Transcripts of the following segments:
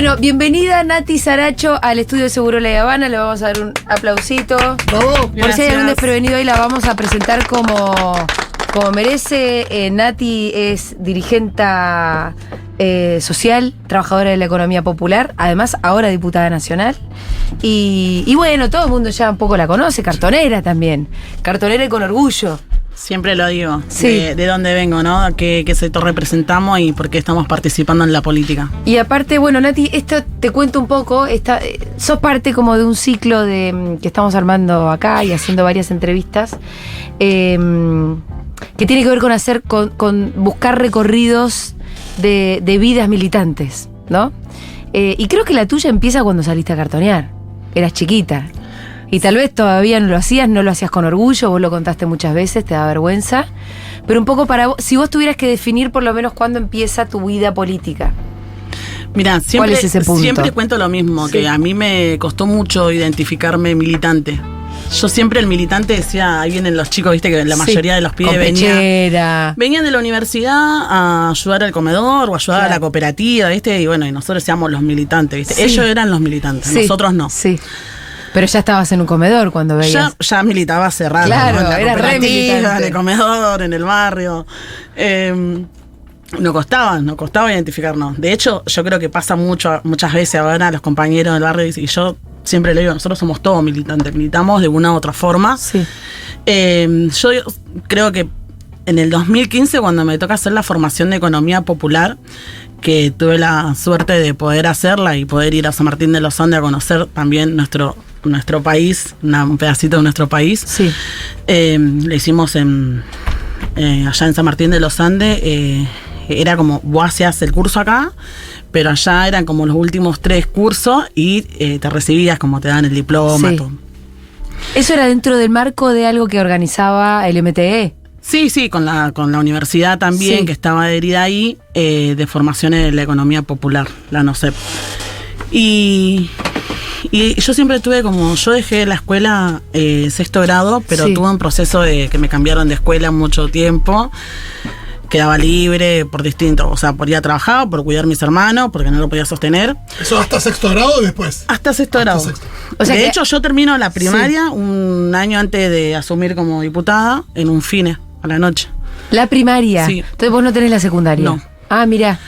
Bueno, bienvenida Nati Saracho al estudio de Seguro La Habana. Le vamos a dar un aplausito. Por si hay algún desprevenido hoy, la vamos a presentar como merece. Nati es dirigenta social, trabajadora de la economía popular, además ahora diputada nacional. Y bueno, todo el mundo ya un poco la conoce, cartonera también. Cartonera y con orgullo. Siempre lo digo, sí. de dónde vengo, ¿no? ¿Qué sector representamos y por qué estamos participando en la política? Y aparte, bueno, Nati, esto te cuento un poco, sos parte como de un ciclo que estamos armando acá y haciendo varias entrevistas, que tiene que ver con buscar recorridos de vidas militantes, ¿no? Y creo que la tuya empieza cuando saliste a cartonear, eras chiquita. Y tal vez todavía no lo hacías con orgullo, vos lo contaste muchas veces, te da vergüenza. Pero un poco para vos, si vos tuvieras que definir por lo menos cuándo empieza tu vida política. Mirá, ¿Cuál es ese punto? Siempre cuento lo mismo, sí. Que a mí me costó mucho identificarme militante. Yo siempre el militante decía, ahí vienen los chicos, viste que la mayoría de los pibes venían de la universidad a ayudar al comedor o ayudar a la cooperativa, viste, y bueno, y nosotros decíamos los militantes, viste. Sí. Ellos eran los militantes, nosotros no. Sí. Pero ya estabas en un comedor cuando veías. Ya militaba hace rato, claro, ¿no? En la era re militante. En el comedor, en el barrio. Nos costaba identificarnos. De hecho, yo creo que pasa muchas veces ahora los compañeros del barrio, y yo siempre le digo, nosotros somos todos militantes, militamos de una u otra forma. Sí. Yo creo que en el 2015, cuando me toca hacer la formación de economía popular, que tuve la suerte de poder hacerla y poder ir a San Martín de los Andes a conocer también nuestro país, un pedacito de nuestro país. Sí. Lo hicimos allá en San Martín de los Andes. Era como, vos hacías el curso acá, pero allá eran como los últimos 3 cursos y te recibías, como te dan el diploma. Sí. Todo. ¿Eso era dentro del marco de algo que organizaba el MTE? Sí, con la universidad también, sí, que estaba adherida ahí, de formación en la economía popular, la NOCEP. Y yo siempre tuve yo dejé la escuela 6º grado, pero sí, tuve un proceso de que me cambiaron de escuela mucho tiempo. Quedaba libre por distinto, o sea, por ir a trabajar, por cuidar a mis hermanos, porque no lo podía sostener. ¿Eso hasta 6º grado o después? Hasta 6º grado. O sea, de hecho, yo termino la primaria, sí, un año antes de asumir como diputada, en un FINE, a la noche. ¿La primaria? Sí. Entonces vos no tenés la secundaria. No. Ah, mirá.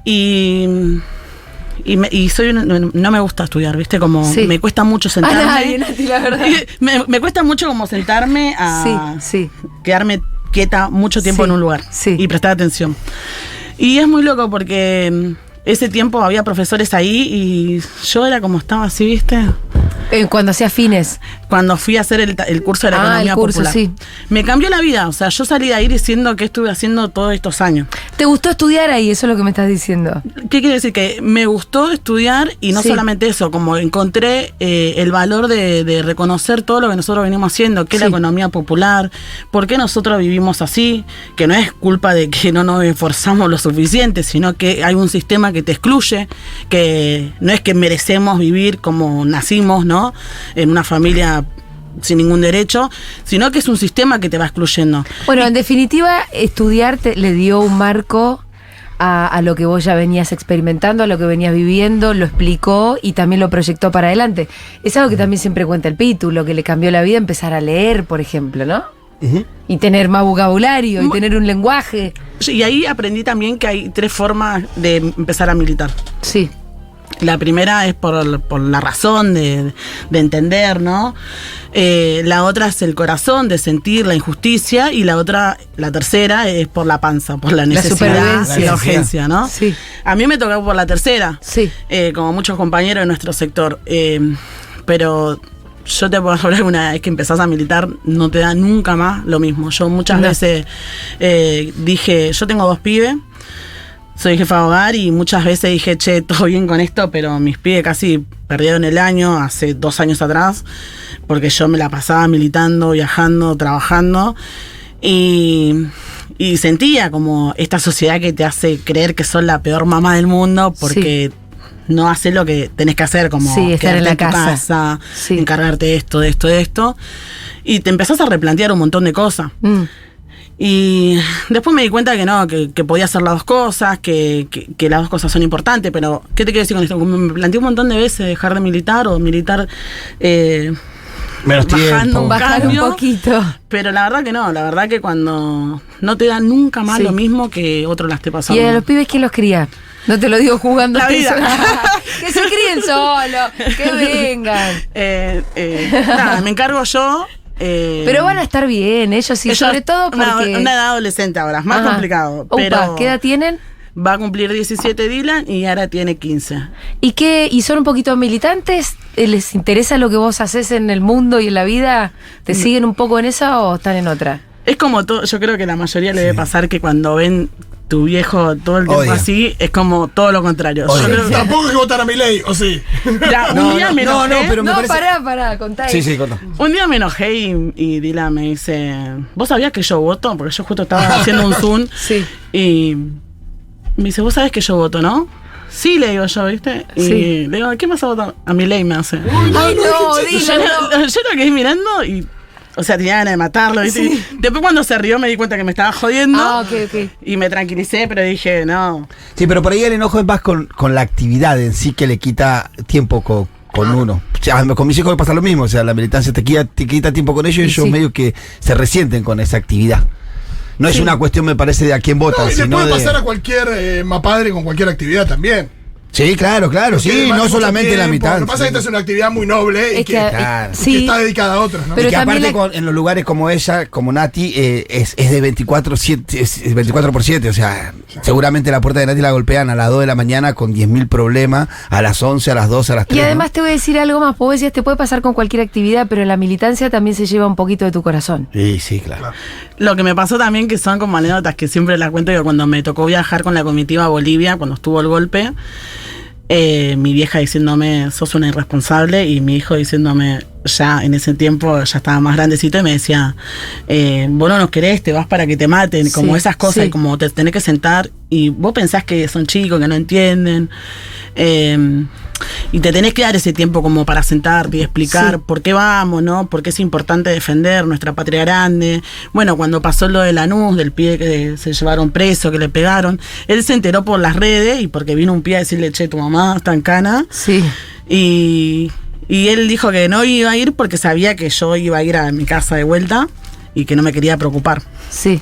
Y no me gusta estudiar, ¿viste? Como sí, me cuesta mucho sentarme. Nati, la verdad. Me cuesta mucho como sentarme a quedarme quieta mucho tiempo, sí, en un lugar, sí, y prestar atención. Y es muy loco porque ese tiempo había profesores ahí y yo era como estaba así, ¿viste? Cuando hacía fines. Cuando fui a hacer el curso de la economía popular. Sí. Me cambió la vida, o sea, yo salí de ahí diciendo que estuve haciendo todos estos años. ¿Te gustó estudiar ahí? Eso es lo que me estás diciendo. ¿Qué quiere decir? Que me gustó estudiar y no, sí, solamente eso, como encontré el valor de reconocer todo lo que nosotros venimos haciendo, que es, sí, la economía popular, por qué nosotros vivimos así, que no es culpa de que no nos esforzamos lo suficiente, sino que hay un sistema que te excluye, que no es que merecemos vivir como nacimos, ¿no? En una familia sin ningún derecho, sino que es un sistema que te va excluyendo. Bueno, en definitiva, estudiar le dio un marco a lo que vos ya venías experimentando, a lo que venías viviendo, lo explicó y también lo proyectó para adelante. Es algo que también siempre cuenta el Pitu, lo que le cambió la vida, empezar a leer, por ejemplo, ¿no? Uh-huh. Y tener más vocabulario y tener un lenguaje. Y ahí aprendí también que hay 3 formas de empezar a militar. Sí. La primera es por la razón de entender, ¿no? La otra es el corazón, de sentir la injusticia. Y la tercera es por la panza, por la necesidad y la urgencia, ¿no? Sí. A mí me tocó por la tercera, sí, como muchos compañeros de nuestro sector. Pero yo te puedo hablar, una vez que empezás a militar, no te da nunca más lo mismo. Yo muchas veces dije, yo tengo 2 pibes. Soy jefa de hogar y muchas veces dije, che, todo bien con esto, pero mis pibes casi perdieron el año hace 2 años atrás, porque yo me la pasaba militando, viajando, trabajando, y sentía como esta sociedad que te hace creer que sos la peor mamá del mundo, porque sí, no haces lo que tenés que hacer, como sí, estar en la casa, sí, encargarte de esto, y te empezás a replantear un montón de cosas. Y después me di cuenta que no, que podía hacer las dos cosas, que las dos cosas son importantes, pero ¿qué te quiero decir con esto? Como me planteé un montón de veces dejar de militar o militar menos bajando tiempo. Bajar un poquito. Pero la verdad que no, la verdad que cuando no te da nunca más lo mismo que otro la esté pasando. ¿Y a los pibes quién los cría? No te lo digo jugando. La vida. Que se críen solos, que vengan. Nada, me encargo yo. Pero van a estar bien, ellos sí, sobre todo porque... Una edad adolescente ahora, es más complicado. Upa, pero ¿qué edad tienen? Va a cumplir 17 Dylan y ahora tiene 15. ¿Y son un poquito militantes? ¿Les interesa lo que vos haces en el mundo y en la vida? ¿Te siguen un poco en esa o están en otra? Es como todo, yo creo que a la mayoría le debe pasar que cuando ven tu viejo todo el tiempo así, es como todo lo contrario. Yo creo que tampoco hay que votar a Milei, ¿o sí? ya, un día me enojé. pero me parece... pará, contá. Sí, contá. Un día me enojé y Dylan me dice, ¿vos sabías que yo voto? Porque yo justo estaba haciendo un Zoom. Sí. Y me dice, ¿vos sabés que yo voto, no? Sí, le digo yo, ¿viste? Y le digo, ¿qué vas a votar? A Milei me hace. Ay, no, Dylan, no. Yo lo quedé mirando y... O sea, tenía ganas de matarlo, ¿viste? Sí. Después cuando se rió me di cuenta que me estaba jodiendo. Ok. Y me tranquilicé, pero dije, no. Sí, pero por ahí el enojo es más con la actividad en sí que le quita tiempo con uno. O sea, con mis hijos me pasa lo mismo. O sea, la militancia te quita tiempo con ellos y ellos medio que se resienten con esa actividad. No es una cuestión, me parece, de a quién votan, No, y le sino puede de... pasar a cualquier mapadre con cualquier actividad también. Sí, claro, sí, no solamente la mitad. Lo que pasa es que esta es una actividad muy noble y que claro. que está dedicada a otros, ¿no? Pero y que también aparte en los lugares como ella, como Nati, es de 24/7, es 24/7, o sea, seguramente la puerta de Nati la golpean a las 2 de la mañana con 10.000 problemas, a las 11, a las 12, a las 3. Y además te voy a decir algo más, vos decías, te puede pasar con cualquier actividad, pero la militancia también se lleva un poquito de tu corazón. Sí, claro. Lo que me pasó también, que son como anécdotas que siempre las cuento, que cuando me tocó viajar con la comitiva a Bolivia, cuando estuvo el golpe, mi vieja diciéndome, sos una irresponsable, y mi hijo diciéndome, ya en ese tiempo ya estaba más grandecito, y me decía, vos no nos querés, te vas para que te maten, como esas cosas, y como te tenés que sentar, y vos pensás que son chicos, que no entienden, y te tenés que dar ese tiempo como para sentarte y explicar por qué vamos, ¿no? Por qué es importante defender nuestra patria grande. Bueno, cuando pasó lo de Lanús, del pibe que se llevaron preso, que le pegaron, él se enteró por las redes y porque vino un pibe a decirle, che, tu mamá está en cana. Sí. Y él dijo que no iba a ir porque sabía que yo iba a ir a mi casa de vuelta y que no me quería preocupar. Sí.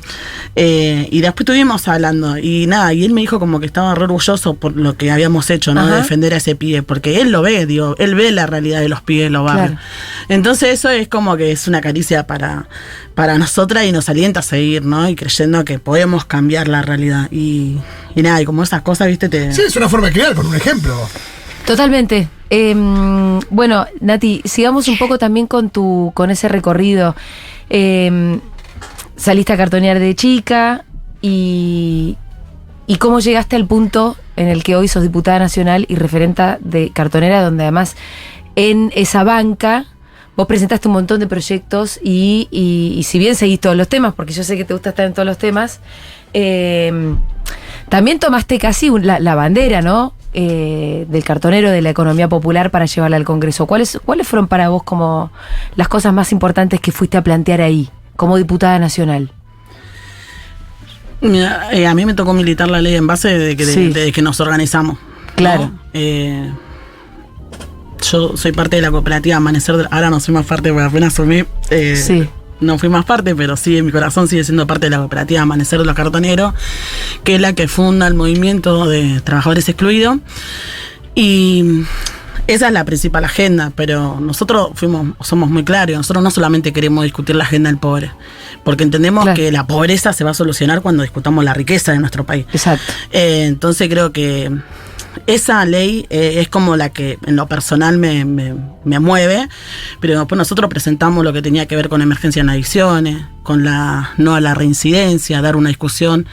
Y después estuvimos hablando y nada, y él me dijo como que estaba re orgulloso por lo que habíamos hecho, ¿no? De defender a ese pibe, porque él lo ve, digo, él ve la realidad de los pibes de los barrios. Claro. Entonces eso es como que es una caricia para nosotras y nos alienta a seguir, ¿no? Y creyendo que podemos cambiar la realidad. Y nada, y como esas cosas, ¿viste? Sí, es una forma de crear, con un ejemplo. Totalmente. Bueno, Nati, sigamos un poco también con ese recorrido. Saliste a cartonear de chica y cómo llegaste al punto en el que hoy sos diputada nacional y referenta de cartonera, donde además en esa banca vos presentaste un montón de proyectos y si bien seguís todos los temas, porque yo sé que te gusta estar en todos los temas, también tomaste casi la bandera, ¿no? Del cartonero, de la economía popular, para llevarla al Congreso. ¿Cuáles fueron para vos como las cosas más importantes que fuiste a plantear ahí, como diputada nacional? Mira, a mí me tocó militar la ley en base de que nos organizamos. Claro. ¿No? Yo soy parte de la cooperativa Amanecer, ahora no soy más parte porque apenas asumí. No fui más parte, pero sí, en mi corazón sigue siendo parte de la cooperativa Amanecer de los Cartoneros, que es la que funda el movimiento de trabajadores excluidos. Y esa es la principal agenda, pero nosotros somos muy claros. Nosotros no solamente queremos discutir la agenda del pobre, porque entendemos que la pobreza se va a solucionar cuando discutamos la riqueza de nuestro país. Exacto. Entonces creo que esa ley es como la que en lo personal me mueve, pero después nosotros presentamos lo que tenía que ver con emergencia en adicciones, con no a la reincidencia, dar una discusión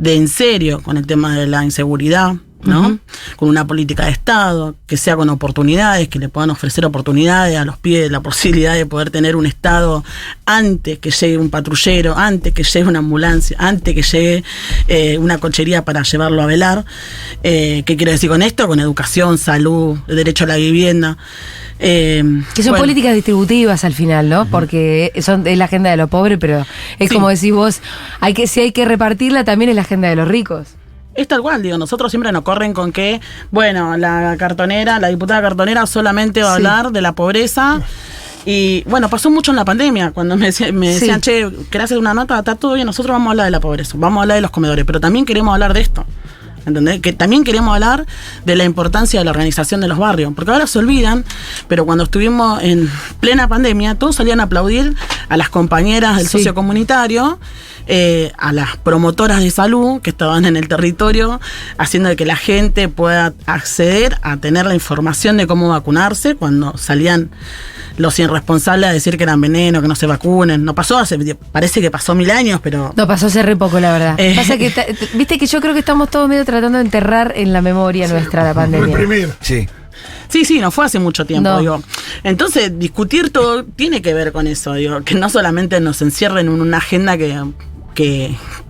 en serio con el tema de la inseguridad, ¿no? Con una política de Estado, que sea con oportunidades, que le puedan ofrecer oportunidades a los pibes, la posibilidad de poder tener un Estado antes que llegue un patrullero, antes que llegue una ambulancia, antes que llegue una cochería para llevarlo a velar. ¿Qué quiero decir con esto? Con educación, salud, derecho a la vivienda. Que son políticas distributivas al final, ¿no? Porque es la agenda de los pobres, pero es como decís vos, si hay que repartirla, también es la agenda de los ricos. Es tal cual, digo, nosotros siempre nos corren con que, bueno, la diputada cartonera solamente va a hablar de la pobreza. Y bueno, pasó mucho en la pandemia, cuando me decían, che, ¿querés hacer una nota? Está todo bien, nosotros vamos a hablar de la pobreza, vamos a hablar de los comedores, pero también queremos hablar de esto. ¿Entendés? Que también queremos hablar de la importancia de la organización de los barrios, porque ahora se olvidan, pero cuando estuvimos en plena pandemia, todos salían a aplaudir a las compañeras del socio comunitario, a las promotoras de salud que estaban en el territorio, haciendo de que la gente pueda acceder a tener la información de cómo vacunarse, cuando salían los irresponsables a decir que eran veneno, que no se vacunen. No pasó parece que pasó 1000 años, pero... No, pasó hace re poco, la verdad. Pasa que, viste que yo creo que estamos todos medio tratando de enterrar en la memoria nuestra la pandemia. Reprimir. Sí. Sí, no fue hace mucho tiempo, digo. Entonces, discutir todo tiene que ver con eso, digo, que no solamente nos encierren en una agenda que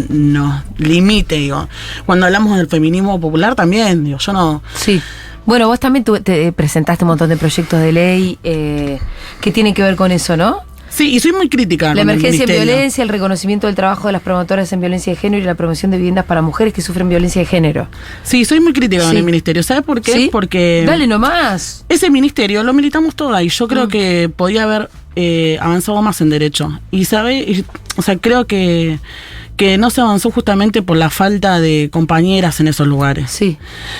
nos limite, digo. Cuando hablamos del feminismo popular también, digo, yo no... Sí. Bueno, vos también te presentaste un montón de proyectos de ley que tienen que ver con eso, ¿no? Sí, y soy muy crítica. La emergencia en violencia, el reconocimiento del trabajo de las promotoras en violencia de género y la promoción de viviendas para mujeres que sufren violencia de género. Sí, soy muy crítica con el ministerio. ¿Sabes por qué? ¿Sí? Porque... Dale nomás. Ese ministerio lo militamos todo y yo creo que podía haber avanzado más en derecho. Y, ¿sabes? O sea, creo que no se avanzó justamente por la falta de compañeras en esos lugares. Sí.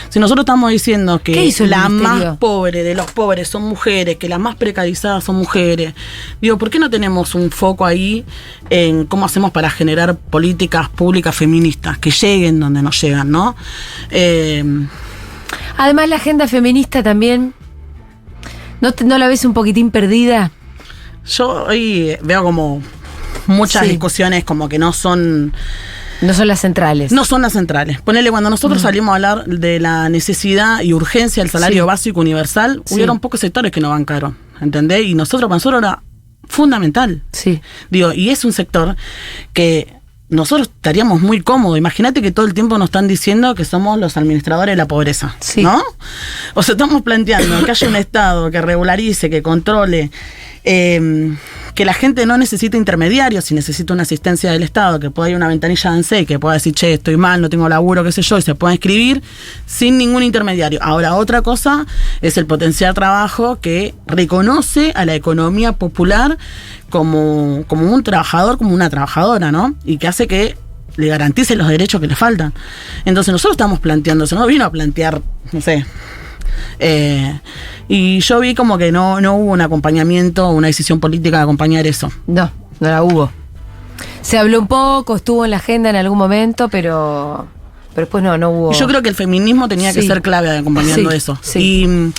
Si nosotros estamos diciendo que la ministerio? más pobre de los pobres son mujeres, que las más precarizadas son mujeres, digo, ¿por qué no tenemos un foco ahí en cómo hacemos para generar políticas públicas feministas que lleguen donde no llegan, ¿no? Además, la agenda feminista también, ¿no la ves un poquitín perdida? Yo hoy veo como muchas discusiones como que no son las centrales. No son las centrales. Ponele, cuando nosotros salimos a hablar de la necesidad y urgencia del salario básico universal, hubieron pocos sectores que no bancaron, ¿entendés? Y para nosotros era fundamental. Sí. Digo, y es un sector que nosotros estaríamos muy cómodos. Imagínate que todo el tiempo nos están diciendo que somos los administradores de la pobreza, ¿no? O sea, estamos planteando que haya un Estado que regularice, que controle, que la gente no necesita intermediarios, si necesita una asistencia del Estado, que pueda ir a una ventanilla de ANSES, que pueda decir, che, estoy mal, no tengo laburo, qué sé yo, y se pueda inscribir sin ningún intermediario. Ahora, otra cosa es el potencial trabajo que reconoce a la economía popular como un trabajador, como una trabajadora, ¿no? Y que hace que le garantice los derechos que le faltan. Entonces nosotros estamos planteando eso, no vino a plantear, no sé... y yo vi como que no hubo un acompañamiento, una decisión política de acompañar eso. No la hubo. Se habló un poco, estuvo en la agenda en algún momento, pero después no hubo. Y yo creo que el feminismo tenía que ser clave acompañando eso. Sí.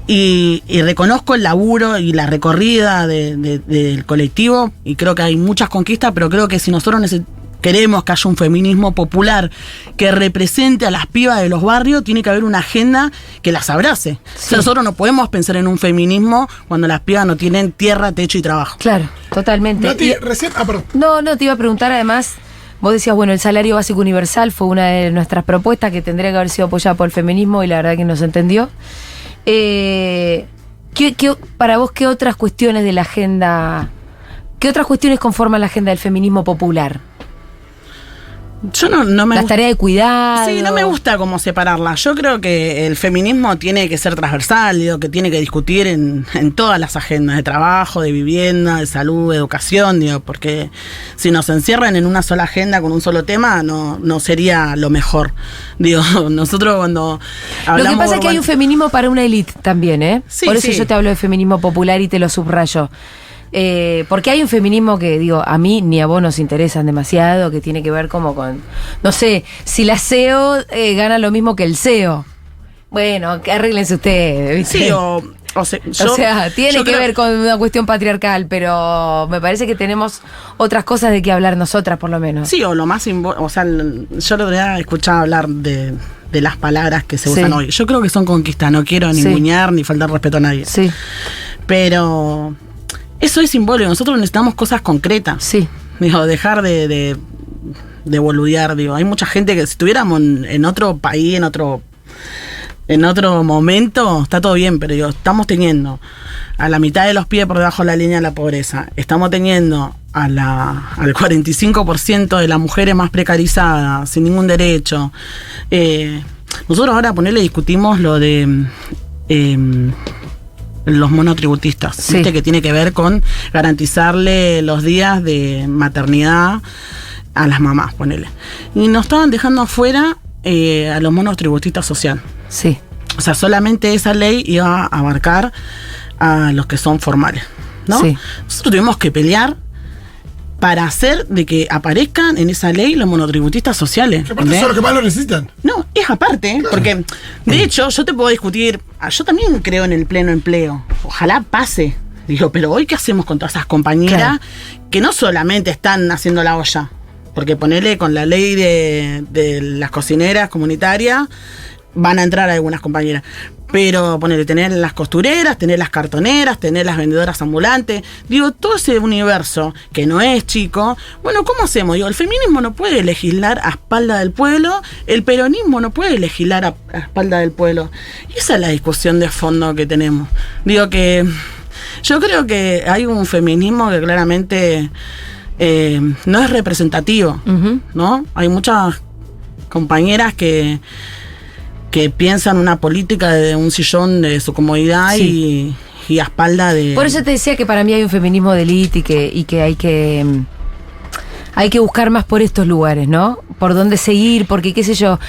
Y reconozco el laburo y la recorrida del colectivo, y creo que hay muchas conquistas, pero creo que si nosotros queremos que haya un feminismo popular que represente a las pibas de los barrios, tiene que haber una agenda que las abrace. O sea, nosotros no podemos pensar en un feminismo cuando las pibas no tienen tierra, techo y trabajo. Claro, totalmente. Nati, recién... perdón. No, te iba a preguntar además, vos decías, bueno, el salario básico universal fue una de nuestras propuestas que tendría que haber sido apoyada por el feminismo y la verdad que no se entendió. Para vos, ¿qué otras cuestiones de la agenda, qué otras cuestiones conforman la agenda del feminismo popular? Yo no me las tareas de cuidado. Sí, no me gusta cómo separarla. Yo creo que el feminismo tiene que ser transversal, digo, que tiene que discutir en todas las agendas de trabajo, de vivienda, de salud, de educación, digo, porque si nos encierran en una sola agenda con un solo tema, no sería lo mejor. Digo, nosotros cuando hablamos... Lo que pasa es que hay un feminismo para una élite también, ¿eh? Sí, por eso yo te hablo de feminismo popular y te lo subrayo. Porque hay un feminismo que, digo, a mí ni a vos nos interesan demasiado, que tiene que ver como con, no sé, si la SEO gana lo mismo que el SEO. Bueno, que arréglense ustedes, ¿viste? Sí, O sea, tiene que ver con una cuestión patriarcal, pero me parece que tenemos otras cosas de que hablar nosotras, por lo menos. Sí, o lo más o sea, yo lo habría escuchado hablar de las palabras que se usan hoy. Yo creo que son conquistas, no quiero ni ningunear ni faltar respeto a nadie. Sí. Pero eso es simbólico, nosotros necesitamos cosas concretas. Sí. Digo, dejar de boludear, digo. Hay mucha gente que si estuviéramos en otro país, en otro momento, está todo bien, pero digo, estamos teniendo a la mitad de los pibes por debajo de la línea de la pobreza. Estamos teniendo al 45% de las mujeres más precarizadas, sin ningún derecho. Nosotros ahora discutimos lo de los monotributistas, ¿viste? Que tiene que ver con garantizarle los días de maternidad a las mamás, ponele. Y nos estaban dejando afuera a los monotributistas social. Sí. O sea, solamente esa ley iba a abarcar a los que son formales, ¿no? Sí. Nosotros tuvimos que pelear para hacer de que aparezcan en esa ley los monotributistas sociales. Que aparte son los que más lo necesitan. No, es aparte, claro. Porque de hecho yo te puedo discutir, yo también creo en el pleno empleo. Ojalá pase. Digo, pero hoy ¿qué hacemos con todas esas compañeras que no solamente están haciendo la olla? Porque ponerle con la ley de las cocineras comunitarias, van a entrar algunas compañeras. Pero ponerle, tener las costureras, tener las cartoneras, tener las vendedoras ambulantes. Digo, todo ese universo que no es chico. Bueno, ¿cómo hacemos? Digo, el feminismo no puede legislar a espalda del pueblo, el peronismo no puede legislar a espalda del pueblo. Y esa es la discusión de fondo que tenemos. Digo que yo creo que hay un feminismo que claramente no es representativo, ¿no? Hay muchas compañeras que piensan una política de un sillón de su comodidad y a espalda de... Por eso te decía que para mí hay un feminismo de élite y que hay que buscar más por estos lugares, ¿no? Por dónde seguir, porque qué sé yo,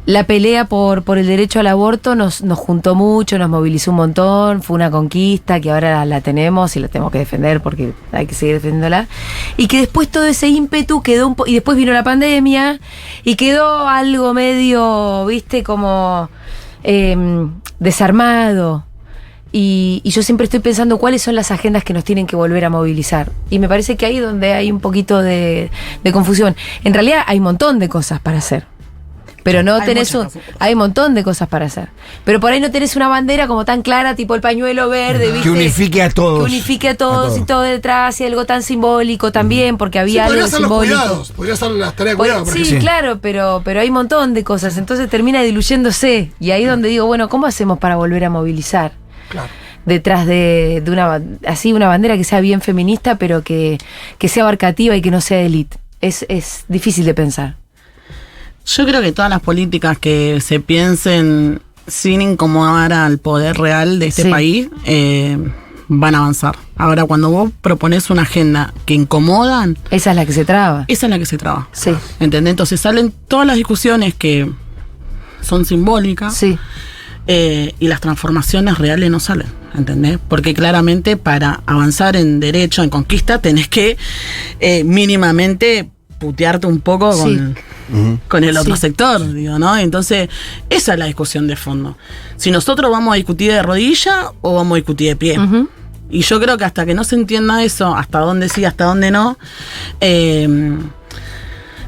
la pelea por el derecho al aborto nos juntó mucho, nos movilizó un montón, fue una conquista que ahora la tenemos y la tenemos que defender porque hay que seguir defendiéndola. Y que después todo ese ímpetu quedó y después vino la pandemia y quedó algo medio, viste, como desarmado. Y yo siempre estoy pensando cuáles son las agendas que nos tienen que volver a movilizar. Y me parece que ahí es donde hay un poquito de confusión. En realidad hay un montón de cosas para hacer. Pero no hay un montón de cosas para hacer. Pero por ahí no tenés una bandera como tan clara, tipo el pañuelo verde, ¿viste? Que unifique a todos. Que unifique a todos y todo detrás, y algo tan simbólico también, porque había algo simbólico. Podría ser las tareas de cuidados. Sí, claro, pero hay un montón de cosas. Entonces termina diluyéndose. Y ahí es donde digo, bueno, ¿cómo hacemos para volver a movilizar? Claro. Detrás de una bandera que sea bien feminista, pero que sea abarcativa y que no sea de élite. Es difícil de pensar. Yo creo que todas las políticas que se piensen sin incomodar al poder real de este país van a avanzar. Ahora, cuando vos proponés una agenda que incomodan... Esa es la que se traba. Esa es la que se traba. Sí. ¿Entendés? Entonces salen todas las discusiones que son simbólicas. Sí. Y las transformaciones reales no salen. ¿Entendés? Porque claramente para avanzar en derecho, en conquista, tenés que mínimamente putearte un poco con el otro sector, digo, ¿no? Entonces, esa es la discusión de fondo. Si nosotros vamos a discutir de rodilla o vamos a discutir de pie. Y yo creo que hasta que no se entienda eso, hasta dónde sí, hasta dónde no,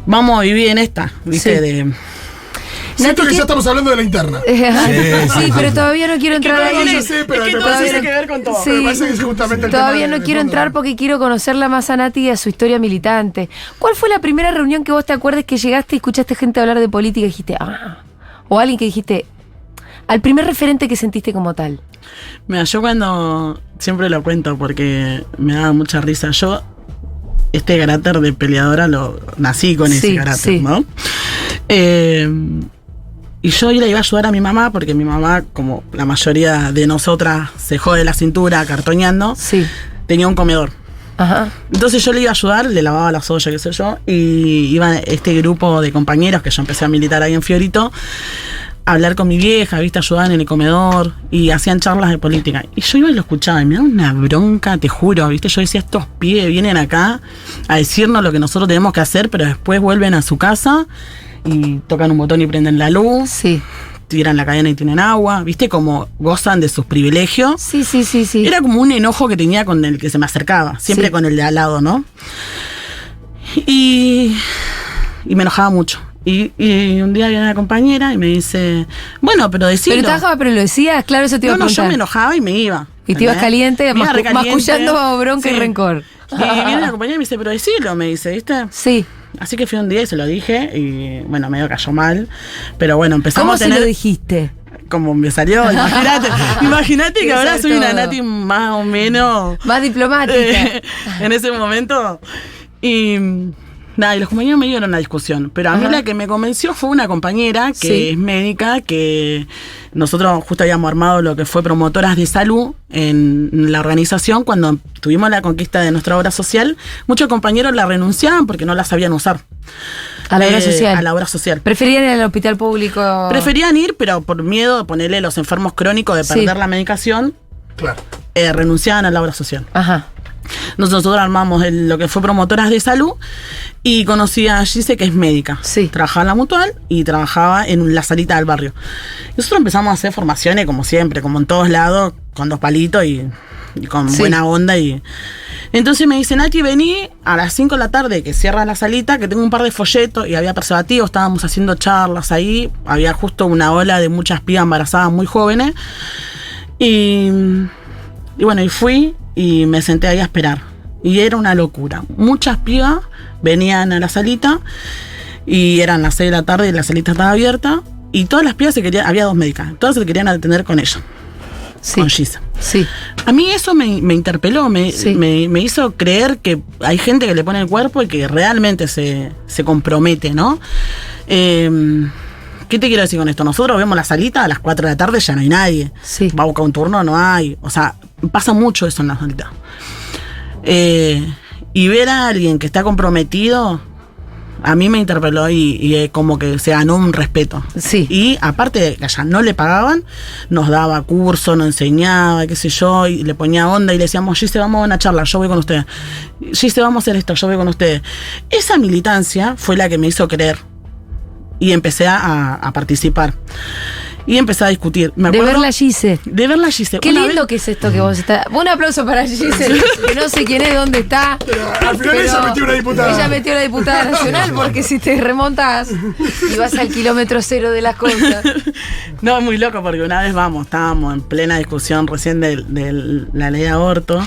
vamos a vivir en esta, ¿viste? Siento que ya estamos hablando de la interna. Sí, pero todavía no quiero entrar ahí. No sé, pero es que todo tiene que ver con todo. Sí, me parece que es justamente el todavía tema no quiero entrar porque quiero conocerla más a Nati y a su historia militante. ¿Cuál fue la primera reunión que vos te acuerdes que llegaste y escuchaste gente hablar de política y dijiste, o alguien que dijiste, al primer referente que sentiste como tal? Mira, yo cuando, siempre lo cuento porque me da mucha risa, yo este carácter de peleadora lo nací con ese carácter, ¿no? Y yo le iba a ayudar a mi mamá, porque mi mamá, como la mayoría de nosotras, se jode la cintura cartoneando, tenía un comedor. Ajá. Entonces yo le iba a ayudar, le lavaba las ollas, qué sé yo, y iba este grupo de compañeros que yo empecé a militar ahí en Fiorito, a hablar con mi vieja, viste, ayudaban en el comedor, y hacían charlas de política. Y yo iba y lo escuchaba, y me daba una bronca, te juro, viste, yo decía, estos pibes vienen acá a decirnos lo que nosotros tenemos que hacer, pero después vuelven a su casa y tocan un botón y prenden la luz. Sí. tiran la cadena y tienen agua, ¿viste? Como gozan de sus privilegios. Sí. Era como un enojo que tenía con el que se me acercaba, siempre con el de al lado, ¿no? Y me enojaba mucho. Y un día viene una compañera y me dice, bueno, pero decilo. Pero te enojaba, pero lo decías, claro, eso te iba a preguntar. No, yo me enojaba y me iba. Y te ibas caliente, mascullando bronca y rencor. Y viene una compañera y me dice, pero decilo, me dice, ¿viste? Sí. Así que fui un día y se lo dije y, bueno, medio cayó mal. Pero bueno, empezamos a tener... ¿Cómo se lo dijiste? Como me salió, imagínate que ahora soy una Nati más o menos... Más diplomática. En ese momento. Y... nada, y los compañeros me dieron una discusión, pero a mí la que me convenció fue una compañera que es médica, que nosotros justo habíamos armado lo que fue promotoras de salud en la organización. Cuando tuvimos la conquista de nuestra obra social, muchos compañeros la renunciaban porque no la sabían usar. A la obra social. A la obra social. ¿Preferían ir al hospital público? Preferían ir, pero por miedo de ponerle los enfermos crónicos de perder la medicación, claro, renunciaban a la obra social. Ajá. Nosotros armamos lo que fue promotoras de salud y conocí a Gise, que es médica. Sí. Trabajaba en la Mutual y trabajaba en la salita del barrio. Nosotros empezamos a hacer formaciones como siempre, como en todos lados, con 2 palitos y con buena onda. Y entonces me dice, Nati, vení a las 5 de la tarde que cierra la salita, que tengo un par de folletos y había preservativos, estábamos haciendo charlas ahí, había justo una ola de muchas pibas embarazadas muy jóvenes. Y bueno, y fui y me senté ahí a esperar. Y era una locura. Muchas pibas venían a la salita y eran las 6 de la tarde y la salita estaba abierta. Y todas las pibas había 2 médicas, todas se querían atender con ella. Sí. Con Gise. Sí. A mí eso me interpeló, me hizo creer que hay gente que le pone el cuerpo y que realmente se compromete, ¿no? ¿Qué te quiero decir con esto? Nosotros vemos la salita a las 4 de la tarde, ya no hay nadie. Sí. Va a buscar un turno, no hay. O sea, pasa mucho eso en la salita. Y ver a alguien que está comprometido, a mí me interpeló y como que se ganó un respeto. Sí. Y aparte de que allá no le pagaban, nos daba curso, nos enseñaba, qué sé yo, y le ponía onda y le decíamos, Gise, vamos a una charla, yo voy con ustedes. Gise, vamos a hacer esto, yo voy con ustedes. Esa militancia fue la que me hizo creer. Y empecé a participar. Y empecé a discutir. De ver la Gise. De ver la Gise. Qué lindo que es esto que vos estás. Un aplauso para Gise, que no sé quién es, dónde está. Pero al final ella metió una diputada. Ella metió la diputada nacional, porque si te remontas y vas al kilómetro cero de las cosas. No, es muy loco, porque una vez estábamos en plena discusión recién de la ley de aborto.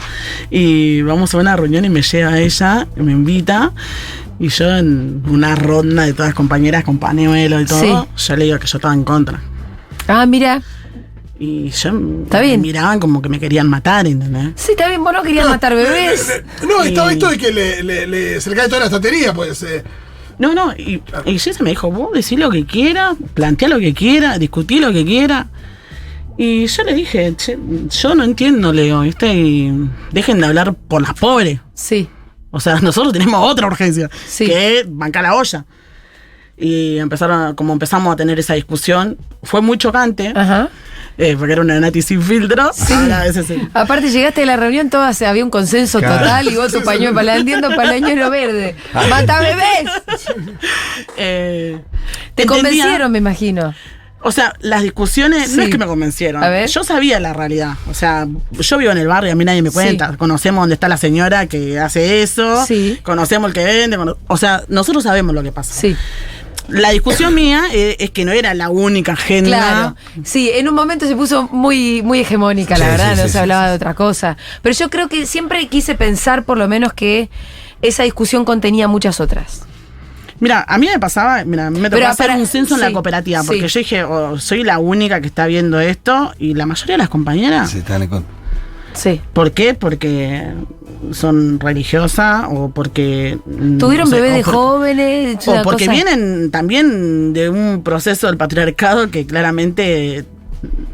Y vamos a una reunión y me lleva ella, me invita. Y yo en una ronda de todas las compañeras con pañuelo y todo, yo le digo que yo estaba en contra. Ah, mira. Y yo me miraban como que me querían matar, ¿entendés? Sí, está bien, vos no querías matar bebés. No, estaba esto de que se le cae toda la estantería, pues. No, y Gise me dijo, vos decís lo que quieras, planteá lo que quieras, discutí lo que quieras. Y yo le dije, yo no entiendo, le digo, ¿viste? Y dejen de hablar por las pobres. Sí. O sea, nosotros tenemos otra urgencia, que es bancar la olla. Y empezamos a tener esa discusión. Fue muy chocante, porque era una Nati sin filtro. Sí. Ahora, a veces aparte llegaste a la reunión, había un consenso total y vos tu pañuelo pañuelo verde. ¡Mata bebés! Te convencieron, me imagino. O sea, las discusiones no es que me convencieron. Yo sabía la realidad. O sea, yo vivo en el barrio, a mí nadie me cuenta. Conocemos dónde está la señora que hace eso. Conocemos el que vende. O sea, nosotros sabemos lo que pasa. Sí. La discusión mía es que no era la única agenda. Claro. Sí, en un momento se puso muy, muy hegemónica, la verdad, no se hablaba de otra cosa. Pero yo creo que siempre quise pensar, por lo menos, que esa discusión contenía muchas otras. Mira, a mí me pasaba, me tocó hacer un censo en la cooperativa, porque yo dije, soy la única que está viendo esto, y la mayoría de las compañeras... Sí, están en contra. Sí. ¿Por qué? Porque son religiosas o porque... ¿Tuvieron bebés de jóvenes? O porque vienen también de un proceso del patriarcado que claramente...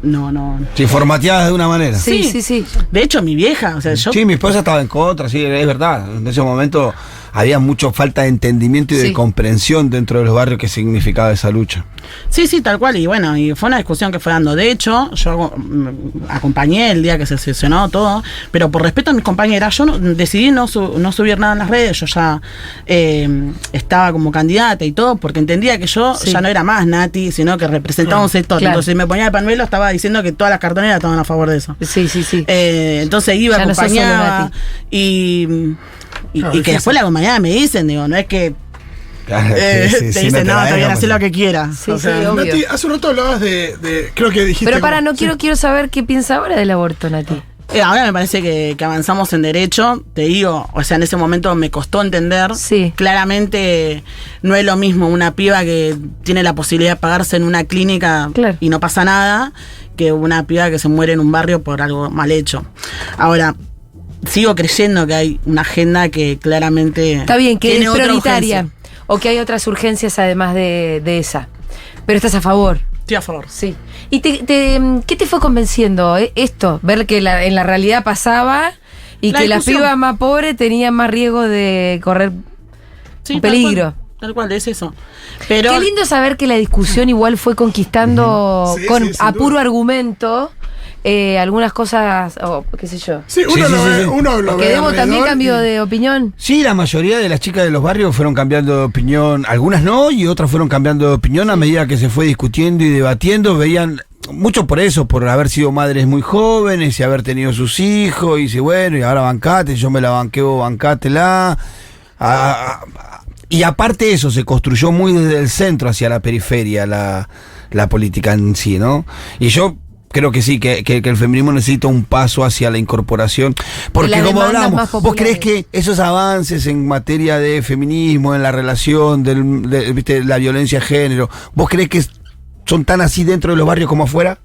No. Sí, formateadas de una manera. Sí. De hecho, mi vieja, o sea, yo... Sí, mi esposa estaba en contra, sí, es verdad. En ese momento había mucha falta de entendimiento y de comprensión dentro de los barrios que significaba esa lucha. Sí, tal cual, y bueno, y fue una discusión que fue dando. De hecho, yo acompañé el día que se sesionó todo, pero por respeto a mis compañeras, yo decidí no subir nada en las redes. Yo ya estaba como candidata y todo, porque entendía que yo ya no era más Nati, sino que representaba un sector. Entonces, si me ponía de panuelo, estaba diciendo que todas las cartoneras estaban a favor de eso. Sí. Entonces iba, acompañaba, y que después la compañera me dicen, digo, no es que te dicen, no, está bien, haz lo que quieras. Nati, hace un rato hablabas de creo que dijiste. Pero quiero saber qué piensa ahora del aborto, Nati. Ahora me parece que avanzamos en derecho, te digo, o sea, en ese momento me costó entender. Claramente no es lo mismo una piba que tiene la posibilidad de pagarse en una clínica y no pasa nada, que una piba que se muere en un barrio por algo mal hecho. Ahora, sigo creyendo que hay una agenda que claramente está bien, que es prioritaria, o que hay otras urgencias además de esa. Pero estás a favor. Estoy a favor. Sí. ¿Y qué te fue convenciendo esto? Ver que en la realidad pasaba y que las pibas más pobres tenían más riesgo de correr peligro. Tal cual, es eso. Pero qué lindo saber que la discusión igual fue conquistando a puro argumento algunas cosas, qué sé yo. Sí, uno lo ve. ¿Que Demo también cambió de opinión? Sí, la mayoría de las chicas de los barrios fueron cambiando de opinión. Algunas no, y otras fueron cambiando de opinión a medida que se fue discutiendo y debatiendo. Veían, mucho por eso, por haber sido madres muy jóvenes y haber tenido sus hijos. Y dice, bueno, y ahora bancate, yo me la banqueo, bancátela. Y aparte de eso, se construyó muy desde el centro hacia la periferia la política en sí, ¿no? Y yo creo que sí, que el feminismo necesita un paso hacia la incorporación, porque como hablamos, ¿vos creés que esos avances en materia de feminismo, en la relación de la violencia de género, vos creés que son tan así dentro de los barrios como afuera?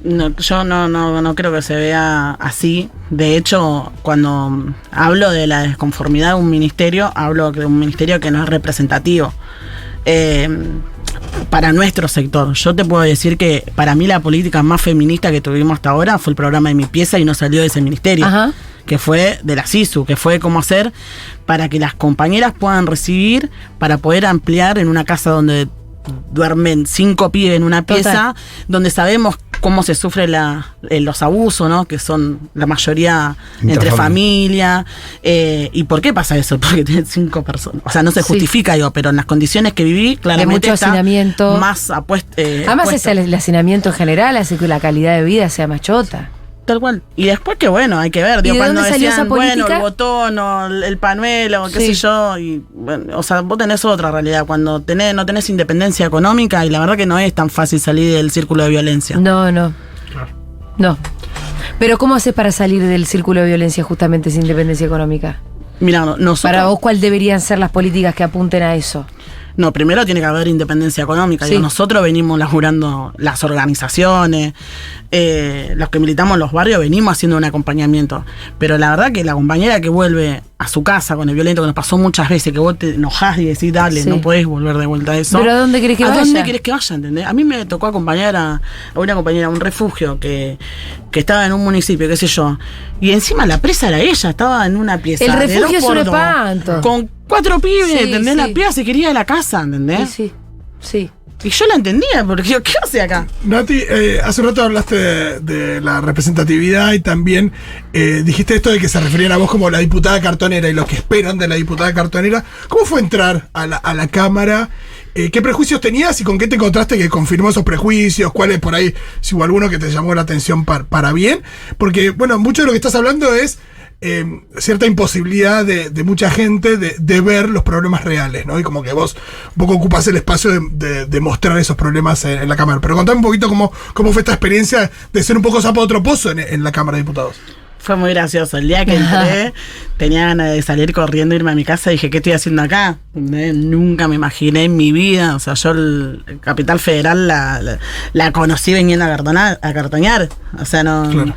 No, yo no creo que se vea así. De hecho, cuando hablo de la desconformidad de un ministerio, hablo de un ministerio que no es representativo para nuestro sector. Yo te puedo decir que para mí la política más feminista que tuvimos hasta ahora fue el programa de Mi Pieza, y no salió de ese ministerio. Que fue de la SISU, que fue cómo hacer para que las compañeras puedan recibir, para poder ampliar en una casa donde duermen 5 pibes en una pieza, donde sabemos cómo se sufren los abusos, ¿no? Que son la mayoría entre familia. ¿Y por qué pasa eso? Porque tienen 5 personas. O sea, no se justifica, digo, pero en las condiciones que viví, claramente mucho hacinamiento. Más además, el hacinamiento en general hace que la calidad de vida sea más chota. Tal cual. Y después que bueno, hay que ver. ¿Y de cuando dónde salió esa política? Bueno, el botón o el panuelo, qué sé yo. Y, bueno, o sea, vos tenés otra realidad. Cuando no tenés independencia económica, y la verdad que no es tan fácil salir del círculo de violencia. No. Pero ¿cómo haces para salir del círculo de violencia justamente sin independencia económica? Mira, nosotros... Para vos, ¿cuál deberían ser las políticas que apunten a eso? No, primero tiene que haber independencia económica. Sí. Nosotros venimos laburando, las organizaciones, los que militamos en los barrios, venimos haciendo un acompañamiento. Pero la verdad que la compañera que vuelve a su casa con el violento, que nos pasó muchas veces, que vos te enojás y decís, dale, no podés volver de vuelta a eso. ¿Pero a dónde querés que vaya? ¿A dónde querés que vaya, entendés? A mí me tocó acompañar a una compañera a un refugio que estaba en un municipio, qué sé yo. Y encima la presa era ella, estaba en una pieza. El refugio es un espanto. Con 4 pibes, ¿entendés? La piba se quería de la casa, ¿entendés? Sí. Y yo la entendía, porque yo, ¿qué hace acá? Nati, hace un rato hablaste de la representatividad y también dijiste esto de que se referían a vos como la diputada cartonera y lo que esperan de la diputada cartonera. ¿Cómo fue entrar a la Cámara? ¿Qué prejuicios tenías y con qué te encontraste que confirmó esos prejuicios? ¿Cuáles por ahí, si hubo alguno que te llamó la atención para bien? Porque, bueno, mucho de lo que estás hablando es cierta imposibilidad de mucha gente de ver los problemas reales, ¿no? Y como que vos un poco ocupás el espacio de mostrar esos problemas en la Cámara. Pero contame un poquito cómo fue esta experiencia de ser un poco sapo de otro pozo en la Cámara de Diputados. Fue muy gracioso. El día que entré, tenía ganas de salir corriendo, irme a mi casa y dije, ¿qué estoy haciendo acá? Nunca me imaginé en mi vida. O sea, yo el Capital Federal la conocí viniendo a cartonear. O sea, no... Claro.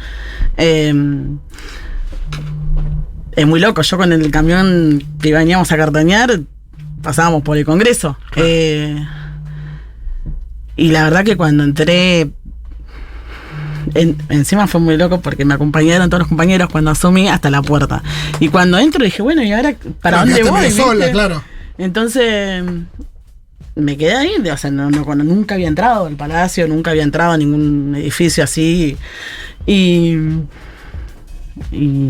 Es muy loco. Yo con el camión que veníamos a cartonear, pasábamos por el Congreso. Y la verdad que cuando entré, encima fue muy loco porque me acompañaron todos los compañeros cuando asumí hasta la puerta. Y cuando entro dije, bueno, ¿y ahora para dónde voy? Sola, claro. Entonces me quedé ahí, o sea, nunca había entrado al Palacio, nunca había entrado a ningún edificio así. Y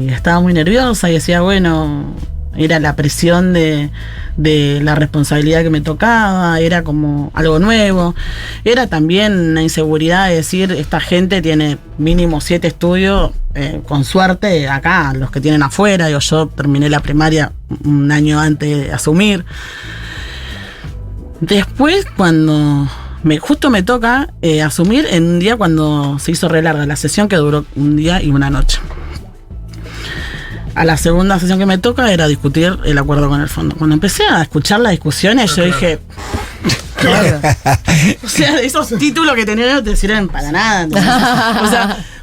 estaba muy nerviosa y decía, bueno, era la presión de la responsabilidad que me tocaba, era como algo nuevo, era también una inseguridad de decir, esta gente tiene mínimo 7 estudios, con suerte acá, los que tienen afuera, yo terminé la primaria un año antes de asumir. Después, cuando justo me toca asumir en un día cuando se hizo re larga la sesión, que duró un día y una noche. A la segunda sesión que me toca era discutir el acuerdo con el fondo. Cuando empecé a escuchar las discusiones, yo dije... Claro. O sea, esos títulos que tenían no te sirven para nada.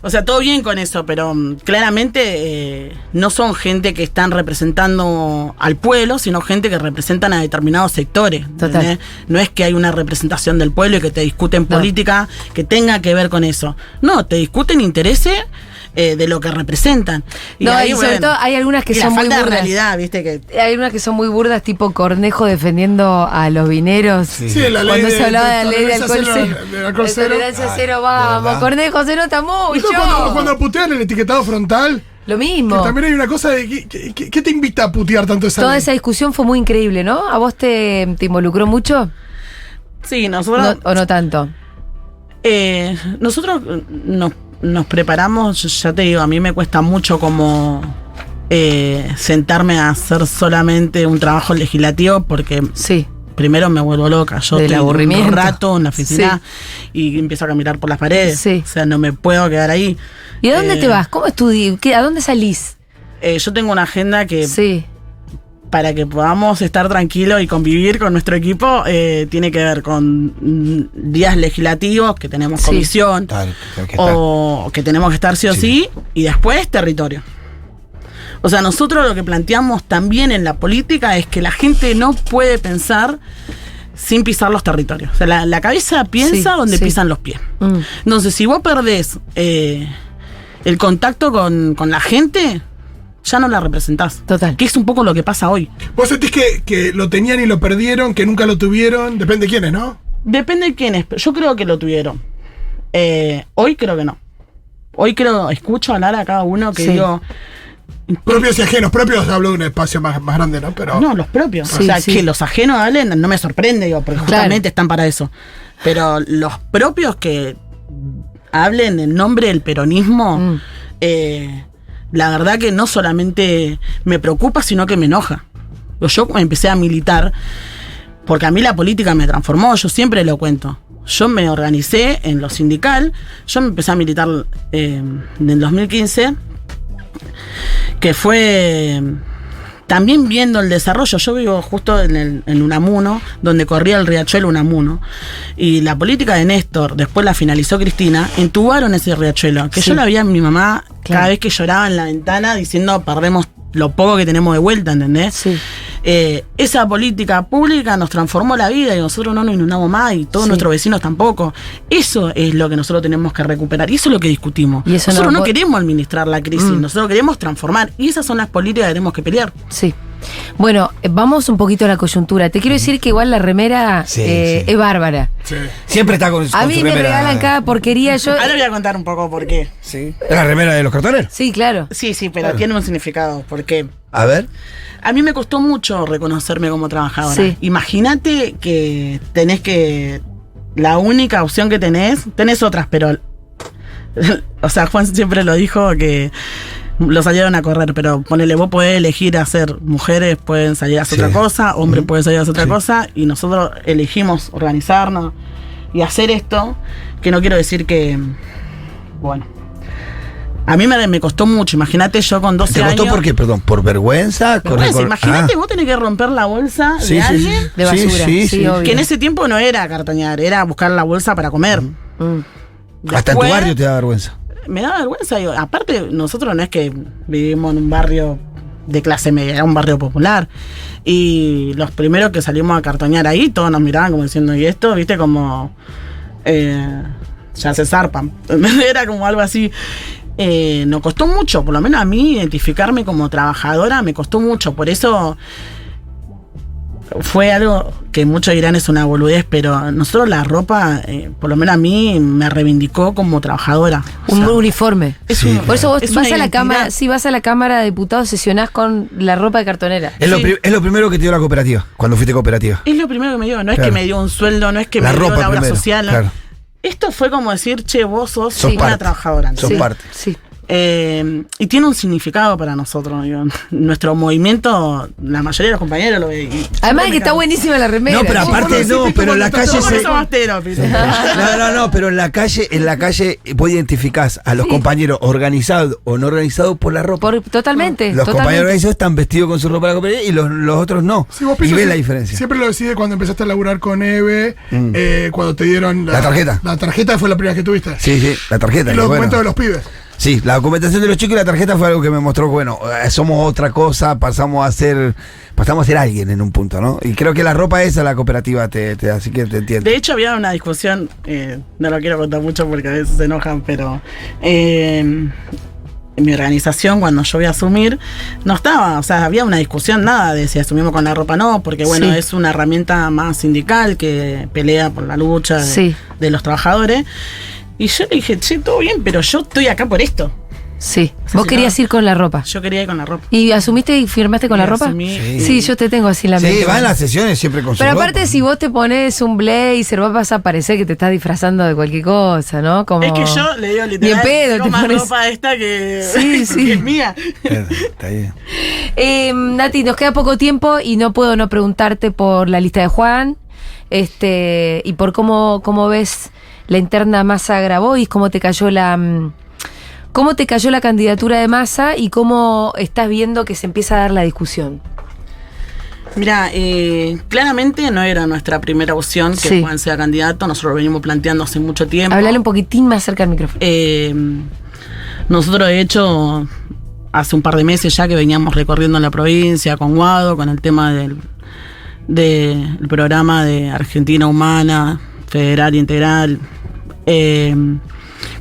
O sea, todo bien con eso, pero claramente no son gente que están representando al pueblo, sino gente que representan a determinados sectores. Total. No es que hay una representación del pueblo y que te discuten política que tenga que ver con eso. No, te discuten intereses de lo que representan. Y no, ahí, y sobre todo hay algunas que son muy burdas. De realidad, ¿viste? Que hay algunas que son muy burdas, tipo Cornejo defendiendo a los vineros. Sí, la ley cuando se hablaba de la ley de alcohol cero. Tolerancia cero, vamos. Cornejo se nota mucho. Cuando putean el etiquetado frontal. Lo mismo. Que también hay una cosa de ¿qué te invita a putear tanto esa Toda ley? esa discusión fue muy increíble, ¿no? ¿A vos te involucró mucho? Sí, nosotros... ¿O no tanto? Nosotros nos preparamos, ya te digo, a mí me cuesta mucho como sentarme a hacer solamente un trabajo legislativo porque primero me vuelvo loca. Yo estoy un rato en la oficina y empiezo a caminar por las paredes. O sea, no me puedo quedar ahí. ¿Y a dónde te vas? ¿Cómo estudias? ¿A dónde salís? Yo tengo una agenda que para que podamos estar tranquilos y convivir con nuestro equipo, tiene que ver con días legislativos, que tenemos comisión, o que tenemos que estar sí o sí, y después territorio. O sea, nosotros lo que planteamos también en la política es que la gente no puede pensar sin pisar los territorios. O sea, la cabeza piensa donde pisan los pies. Entonces, si vos perdés el contacto con la gente, ya no la representás. Total. Que es un poco lo que pasa hoy. ¿Vos sentís que lo tenían y lo perdieron, que nunca lo tuvieron? Depende de quiénes, ¿no? Depende de quiénes. Yo creo que lo tuvieron. Hoy creo que no. Hoy escucho hablar a cada uno que digo... Propios y ajenos. Propios hablo de un espacio más grande, ¿no? Pero... No, los propios. O sea, que los ajenos hablen no me sorprende, digo, porque justamente están para eso. Pero los propios que hablen en nombre del peronismo... la verdad que no solamente me preocupa, sino que me enoja. Yo empecé a militar, porque a mí la política me transformó, yo siempre lo cuento. Yo me organicé en lo sindical, yo me empecé a militar en el 2015, que fue también viendo el desarrollo. Yo vivo justo en Unamuno, donde corría el riachuelo Unamuno, y la política de Néstor, después la finalizó Cristina, entubaron ese riachuelo, que yo la veía a mi mamá cada vez que lloraba en la ventana diciendo perdemos lo poco que tenemos de vuelta, ¿entendés? Esa política pública nos transformó la vida y nosotros no nos inundamos más y todos nuestros vecinos tampoco. Eso es lo que nosotros tenemos que recuperar y eso es lo que discutimos. Y eso nosotros no queremos administrar la crisis, nosotros queremos transformar y esas son las políticas que tenemos que pelear. Sí. Bueno, vamos un poquito a la coyuntura. Te quiero decir que igual la remera es bárbara. Sí. Siempre está con su remera. A mí me regalan cada porquería. Ahora voy a contar un poco por qué. ¿Es la remera de los cartoneros? Sí, claro. Sí, pero tiene un significado. Porque a ver. A mí me costó mucho reconocerme como trabajadora. Imagínate que la única opción que tenés otras, pero o sea, Juan siempre lo dijo que lo salieron a correr, pero ponele, vos podés elegir hacer, mujeres pueden salir a hacer otra cosa, hombres pueden salir a hacer otra cosa, y nosotros elegimos organizarnos y hacer esto, que no quiero decir que, bueno, a mí me costó mucho. Imagínate yo con 12 años. ¿Te costó por qué? Perdón, ¿por vergüenza? Imagínate vos tenés que romper la bolsa de alguien de basura. Obvio. Que en ese tiempo no era cartonear, era buscar la bolsa para comer. Hasta en tu barrio te da vergüenza. Me da vergüenza. Digo, aparte, nosotros no es que vivimos en un barrio de clase media, era un barrio popular. Y los primeros que salimos a cartonear ahí, todos nos miraban como diciendo, ¿y esto? ¿Viste? Como... ya se zarpan. Era como algo así. Nos costó mucho, por lo menos a mí, identificarme como trabajadora, me costó mucho. Por eso fue algo que muchos dirán es una boludez, pero nosotros la ropa, por lo menos a mí, me reivindicó como trabajadora. Un uniforme. Sí, por eso vos es vas una a la identidad. cámara, si vas a la Cámara de Diputados, sesionás con la ropa de cartonera. Es lo primero que te dio la cooperativa, cuando fuiste cooperativa. Es lo primero que me dio, no es Claro. que me dio un sueldo, no es que La me dio ropa la obra primero, social. ¿no? claro. Esto fue como decir, che, vos sos Sos una parte. trabajadora. ¿no? Sos parte. Sí. Y tiene un significado para nosotros. Digo. Nuestro movimiento, la mayoría de los compañeros lo ve. Además de que está buenísima la remera. No, pero Sí, aparte bueno, no, sí, pero en la cuando calle estás se... Somos masteros, Pete. No, pero en la calle vos identificás a los Sí. compañeros organizados o no organizados por la ropa. Totalmente. Los compañeros totalmente. organizados están vestidos con su ropa de la cooperativa y los otros no. Sí, vos y pensás, ves la diferencia. Siempre lo decís de cuando empezaste a laburar con Eve, cuando te dieron La tarjeta. La tarjeta fue la primera que tuviste. Sí, la tarjeta. Y que los bueno. documentos de los pibes. Sí, la documentación de los chicos y la tarjeta fue algo que me mostró que, bueno, somos otra cosa, pasamos a ser alguien en un punto, ¿no? Y creo que la ropa esa la cooperativa te da, así que te entiendo. De hecho, había una discusión, no lo quiero contar mucho porque a veces se enojan, pero en mi organización, cuando yo voy a asumir, no estaba, o sea, había una discusión, nada de si asumimos con la ropa o no, porque bueno, Sí. es una herramienta más sindical que pelea por la lucha Sí. de los trabajadores. Y yo le dije, che, todo bien, pero yo estoy acá por esto. Sí. Sí, Vos querías ir con la ropa. Yo quería ir con la ropa. ¿Y asumiste y firmaste con Y la ropa? asumí. Sí, yo te tengo así en la mente. Sí, van a las sesiones siempre con su Pero ropa. aparte, si vos te pones un blazer, vos vas a parecer que te estás disfrazando de cualquier cosa, ¿no? Como... Es que yo le digo Ni en literal, pedo, tengo te más pones- ropa esta que, Sí, sí. que es mía. Está bien. Nati, nos queda poco tiempo y no puedo no preguntarte por la lista de Juan, y por cómo ves la interna Massa-Grabois, cómo te cayó la candidatura de Massa y cómo estás viendo que se empieza a dar la discusión. Mira, claramente no era nuestra primera opción que Sí. Juan sea candidato. Nosotros lo venimos planteando hace mucho tiempo. Hablale un poquitín más cerca del micrófono. Nosotros, de hecho, hace un par de meses ya que veníamos recorriendo la provincia con Guado, con el tema del programa de Argentina Humana, Federal e Integral,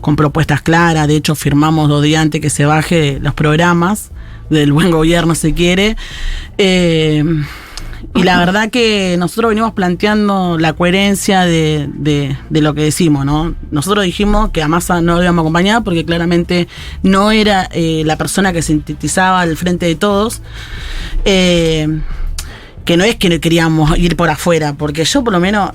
con propuestas claras. De hecho, firmamos 2 días antes que se baje los programas del buen gobierno, se quiere. Y la verdad que nosotros venimos planteando la coherencia de lo que decimos, ¿no? Nosotros dijimos que a Massa no lo íbamos a acompañar porque claramente no era la persona que sintetizaba al frente de todos. Que no es que queríamos ir por afuera, porque yo por lo menos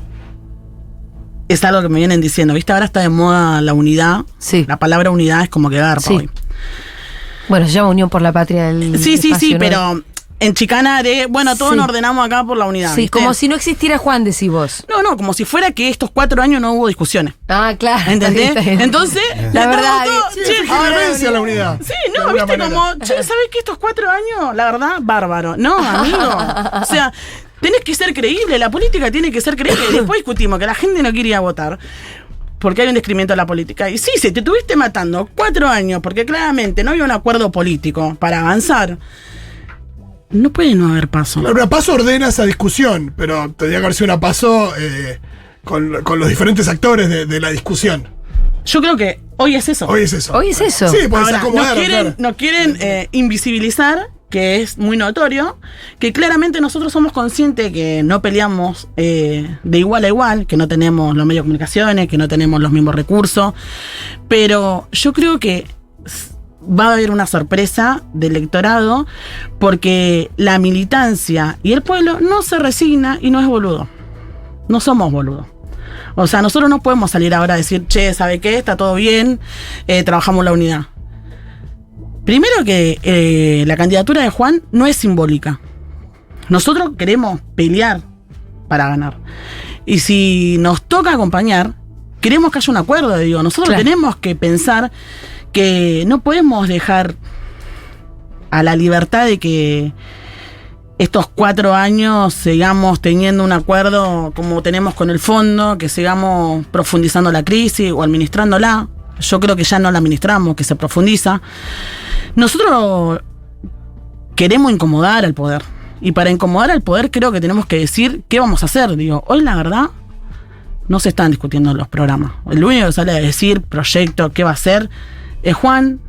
es algo que me vienen diciendo, ¿viste? Ahora está de moda la unidad. Sí. La palabra unidad es como que garpa Sí. hoy. Bueno, se llama Unión por la Patria del Sí, espacio, ¿no? pero en chicana de, bueno, todos Sí. nos ordenamos acá por la unidad. Sí, ¿viste? como si no existiera Juan, decís vos. No, como si fuera que estos 4 años no hubo discusiones. Ah, claro. ¿Entendés? Está bien. Entonces, La verdad, Sí, che, es clemencia la unidad. sí, de no, alguna viste manera. como, che, ¿sabés que estos 4 años, la verdad, bárbaro? No, amigo. O sea, tenés que ser creíble, la política tiene que ser creíble. Después discutimos que la gente no quiere ir a votar porque hay un descrimiento de la política. Y sí, si te estuviste matando 4 años porque claramente no había un acuerdo político para avanzar, no puede no haber paso. Una paso ordena esa discusión, pero tendría que haber sido una paso con los diferentes actores de la discusión. Yo creo que hoy es eso. Hoy es eso. Hoy es eso. Sí, puede ser Ahora, como nos quieren invisibilizar, que es muy notorio, que claramente nosotros somos conscientes que no peleamos de igual a igual, que no tenemos los medios de comunicaciones, que no tenemos los mismos recursos, pero yo creo que va a haber una sorpresa del electorado porque la militancia y el pueblo no se resigna y no es boludo. No somos boludos. O sea, nosotros no podemos salir ahora a decir, che, ¿sabe qué? Está todo bien, trabajamos la unidad. Primero que la candidatura de Juan no es simbólica. Nosotros queremos pelear para ganar. Y si nos toca acompañar, queremos que haya un acuerdo, digo. Nosotros Claro. tenemos que pensar que no podemos dejar a la libertad de que estos 4 años sigamos teniendo un acuerdo como tenemos con el fondo, que sigamos profundizando la crisis o administrándola. Yo creo que ya no la administramos, que se profundiza. Nosotros queremos incomodar al poder. Y para incomodar al poder creo que tenemos que decir qué vamos a hacer. Digo, hoy la verdad, no se están discutiendo los programas. El único que sale a decir proyecto, qué va a hacer, es Juan.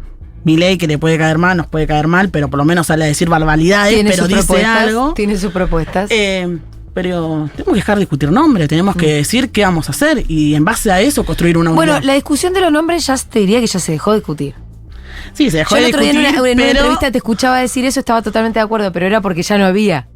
Milei, que le puede caer mal, nos puede caer mal, pero por lo menos sale a decir barbaridades, pero dice algo. Tiene sus propuestas. Pero tenemos que dejar de discutir nombres, tenemos que decir qué vamos a hacer y en base a eso construir una unidad. Bueno, la discusión de los nombres ya te diría que ya se dejó de discutir. Sí, se dejó Yo de el otro discutir, día en una pero entrevista te escuchaba decir eso, estaba totalmente de acuerdo, pero era porque ya no había.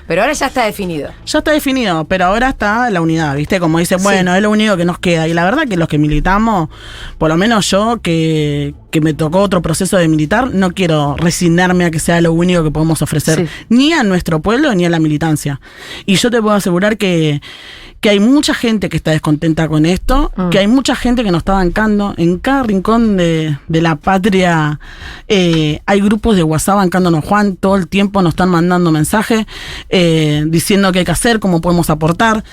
Pero ahora ya está definido. ya está definido, pero ahora está la unidad, ¿viste? Como dice, bueno, es lo único que nos queda. Y la verdad que los que militamos, por lo menos yo, que me tocó otro proceso de militar, no quiero resignarme a que sea lo único que podemos ofrecer, ni a nuestro pueblo, ni a la militancia. Y yo te puedo asegurar que hay mucha gente que está descontenta con esto, que hay mucha gente que nos está bancando. En cada rincón de la patria hay grupos de WhatsApp bancándonos, Juan, todo el tiempo nos están mandando mensajes diciendo qué hay que hacer, cómo podemos aportar.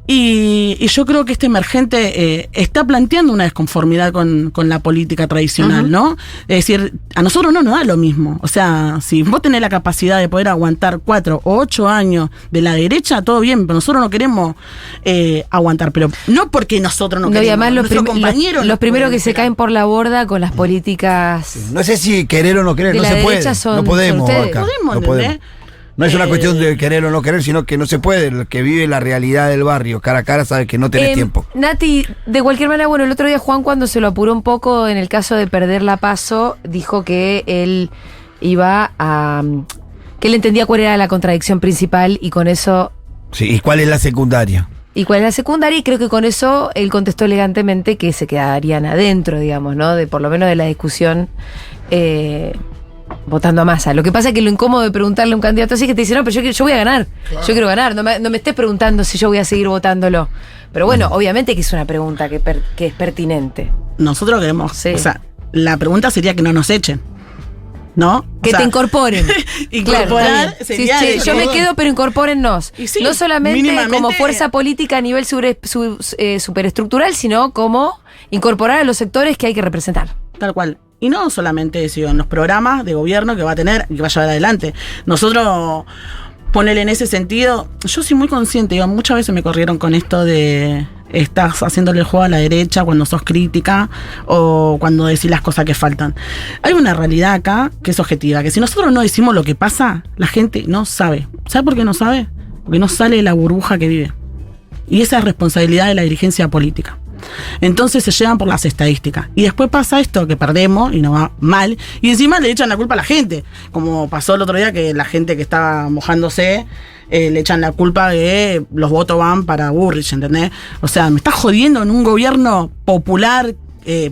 Y yo creo que este emergente está planteando una desconformidad con la política tradicional, ¿no? Es decir, a nosotros no nos da lo mismo. O sea, si vos tenés la capacidad de poder aguantar 4 o 8 años de la derecha, todo bien, pero nosotros no queremos aguantar. Pero no porque nosotros no queremos. Y además los primeros que pueden se caen por la borda con las políticas. Sí. No sé si querer o no querer, de no la se puede. derecha son No podemos, ustedes. Vaca, No no podemos. No es una cuestión de querer o no querer, sino que no se puede. El que vive la realidad del barrio cara a cara sabe que no tenés tiempo. Nati, de cualquier manera, bueno, el otro día Juan, cuando se lo apuró un poco en el caso de perder la PASO, dijo que él iba a... que él entendía cuál era la contradicción principal y con eso... Sí, ¿y cuál es la secundaria? Y cuál es la secundaria, y creo que con eso él contestó elegantemente que se quedarían adentro, digamos, ¿no? De por lo menos de la discusión... votando a Massa. Lo que pasa es que lo incómodo de preguntarle a un candidato así es que te dice, no, pero yo voy a ganar. Claro. Yo quiero ganar. No me estés preguntando si yo voy a seguir votándolo. Pero bueno, obviamente que es una pregunta que es pertinente. Nosotros queremos, o sea, la pregunta sería que no nos echen, ¿no? Que te incorporen. Incorporar sería yo me quedo, pero incorpórennos. Sí, no solamente como fuerza política a nivel superestructural, sino como incorporar a los sectores que hay que representar. Tal cual. Y no solamente eso, en los programas de gobierno que va a tener y que va a llevar adelante. Nosotros, ponerle en ese sentido, yo soy muy consciente, digo, muchas veces me corrieron con esto de estás haciéndole el juego a la derecha cuando sos crítica o cuando decís las cosas que faltan. Hay una realidad acá que es objetiva, que si nosotros no decimos lo que pasa, la gente no sabe. ¿Sabe por qué no sabe? Porque no sale de la burbuja que vive. Y esa es responsabilidad de la dirigencia política. Entonces se llevan por las estadísticas y después pasa esto que perdemos y nos va mal y encima le echan la culpa a la gente, como pasó el otro día que la gente que estaba mojándose le echan la culpa de los votos van para Burrich, ¿entendés? O sea, me estás jodiendo en un gobierno popular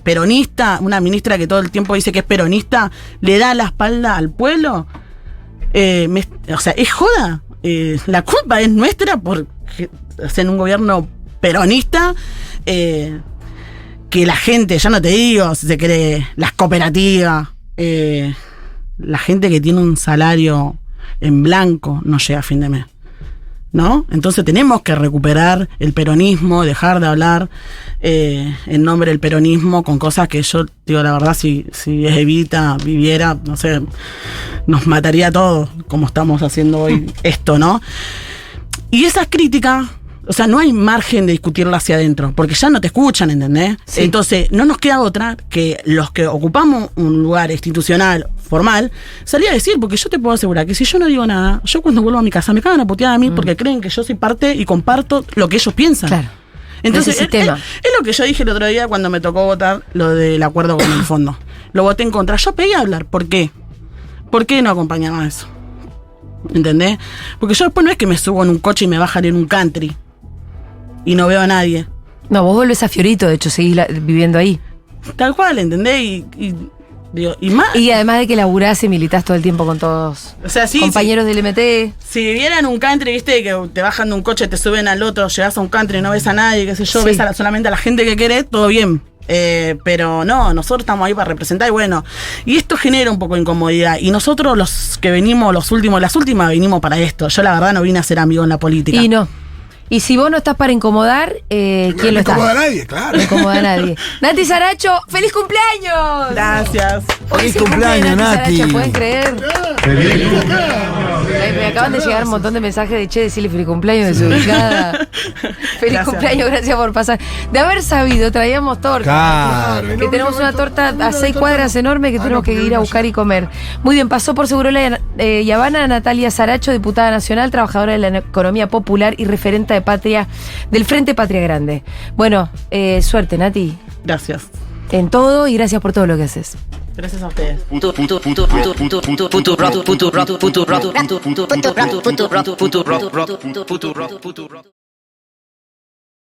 peronista, una ministra que todo el tiempo dice que es peronista, le da la espalda al pueblo. O sea, es joda. La culpa es nuestra por ser un gobierno peronista, que la gente, ya no te digo si se cree, las cooperativas, la gente que tiene un salario en blanco no llega a fin de mes, ¿no? Entonces tenemos que recuperar el peronismo, dejar de hablar en nombre del peronismo con cosas que yo digo la verdad, si Evita viviera, no sé, nos mataría a todos como estamos haciendo hoy esto, ¿no? Y esas críticas, o sea, no hay margen de discutirla hacia adentro, porque ya no te escuchan, ¿entendés? Sí. Entonces, no nos queda otra que los que ocupamos un lugar institucional, formal, salir a decir, porque yo te puedo asegurar que si yo no digo nada, yo cuando vuelvo a mi casa me cagan a putear a mí porque creen que yo soy parte y comparto lo que ellos piensan. Claro. Entonces, es lo que yo dije el otro día cuando me tocó votar lo del acuerdo con el fondo. Lo voté en contra. Yo pedí a hablar. ¿Por qué? ¿Por qué no acompañaba eso? ¿Entendés? Porque yo después no es que me subo en un coche y me bajan en un country y no veo a nadie. No, vos volvés a Fiorito, de hecho, seguís viviendo ahí. Tal cual, ¿entendés? Y además de que laburás y militás todo el tiempo con todos, o sea, sí, compañeros del MT. Si viviera en un country, viste, que te bajan de un coche, te suben al otro, llegás a un country, no ves a nadie, qué sé yo, ves solamente a la gente que querés, todo bien. Pero no, nosotros estamos ahí para representar y bueno, y esto genera un poco de incomodidad. Y nosotros los que venimos, las últimas venimos para esto. Yo la verdad no vine a ser amigo en la política. Y no. Y si vos no estás para incomodar, ¿quién lo está? No incomoda a nadie, claro. No incomoda a nadie. Nati Saracho, ¡feliz cumpleaños! Gracias. ¡Feliz cumpleaños, Nati! Saracho, ¿pueden creer? ¡Feliz cumpleaños! Me acaban de llegar un montón de mensajes de che, decirle feliz cumpleaños desubicada. Feliz Gracias. cumpleaños, gracias por pasar. De haber sabido, traíamos torta. Claro. Que tenemos una torta a 6 cuadras enorme que tenemos que ir a buscar y comer. Muy bien, pasó por Segurola y Habana Natalia Saracho, diputada nacional, trabajadora de la economía popular y referente de Patria, del Frente Patria Grande. Bueno, suerte, Nati, Gracias. en todo y gracias por todo lo que haces. Gracias a ustedes. Punto rock.